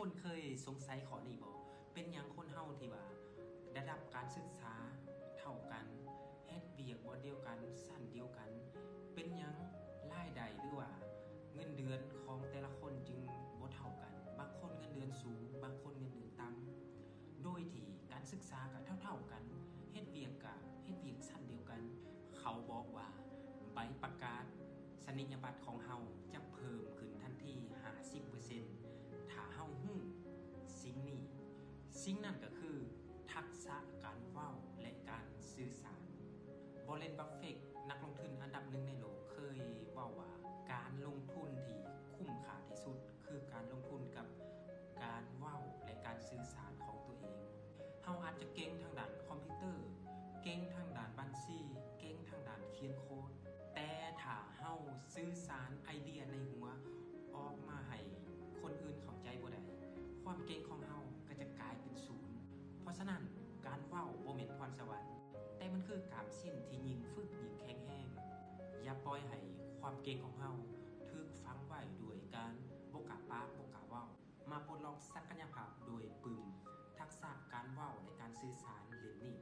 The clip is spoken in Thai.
คนเคยสงสัยข้อนี้บ่เป็นหยังคนเฮาที่ว่าระดับการศึกษาเท่ากันเฮ็ดเวียกบ่เดียวกันสั้นเดียวกันเป็นหยังรายได้หรือว่าเงินเดือนของแต่ละคนจึงบ่เท่ากันบางคนเงินเดือนสูงบางคนเงินเดือนต่ำโดยที่การศึกษาก็เท่าๆกันเฮ็ดเวียกก็เฮ็ดเวียกสั้นเดียวกันเขาบอกว่าใบประกาศสนิยบัตรของเฮาจะเพิ่มขึ้นทันที 50%ถ้าเฮาฮู้สิ่งนี้สิ่งนั้นก็คือทักษะการเว้าและการสื่อสารวอร์เรน บัฟเฟตต์นักลงทุนอันดับหนึ่งในโลกเคยเว้าว่าการลงทุนที่คุ้มค่าที่สุดคือการลงทุนกับการเว้าและการสื่อสารของตัวเองเฮาอาจจะเก่งทางด้านคอมพิวเตอร์เก่งทางด้านบัญชีเก่งทางด้านเขียนโค้ดแต่ถ้าเฮาสื่อสารไอเดียในหัวออกมาให้คนอื่นเข้าใจบ่ได้ความเก่งของเฮาก็จะกลายเป็นศูนย์เพราะฉะนั้นการเว้าบ่แม่นพรสวรรค์แต่มันคือการสิ้นที่ยิ่งฝึกยิ่งแข็งแรงอย่าปล่อยให้ความเก่งของเฮาถูกฝังไว้ด้วยการบ่กล้าปากบ่กล้าเว้ามาปลดล็อกศักยภาพโดยปึงทักษะการเว้าและการสื่อสารเล่มนี้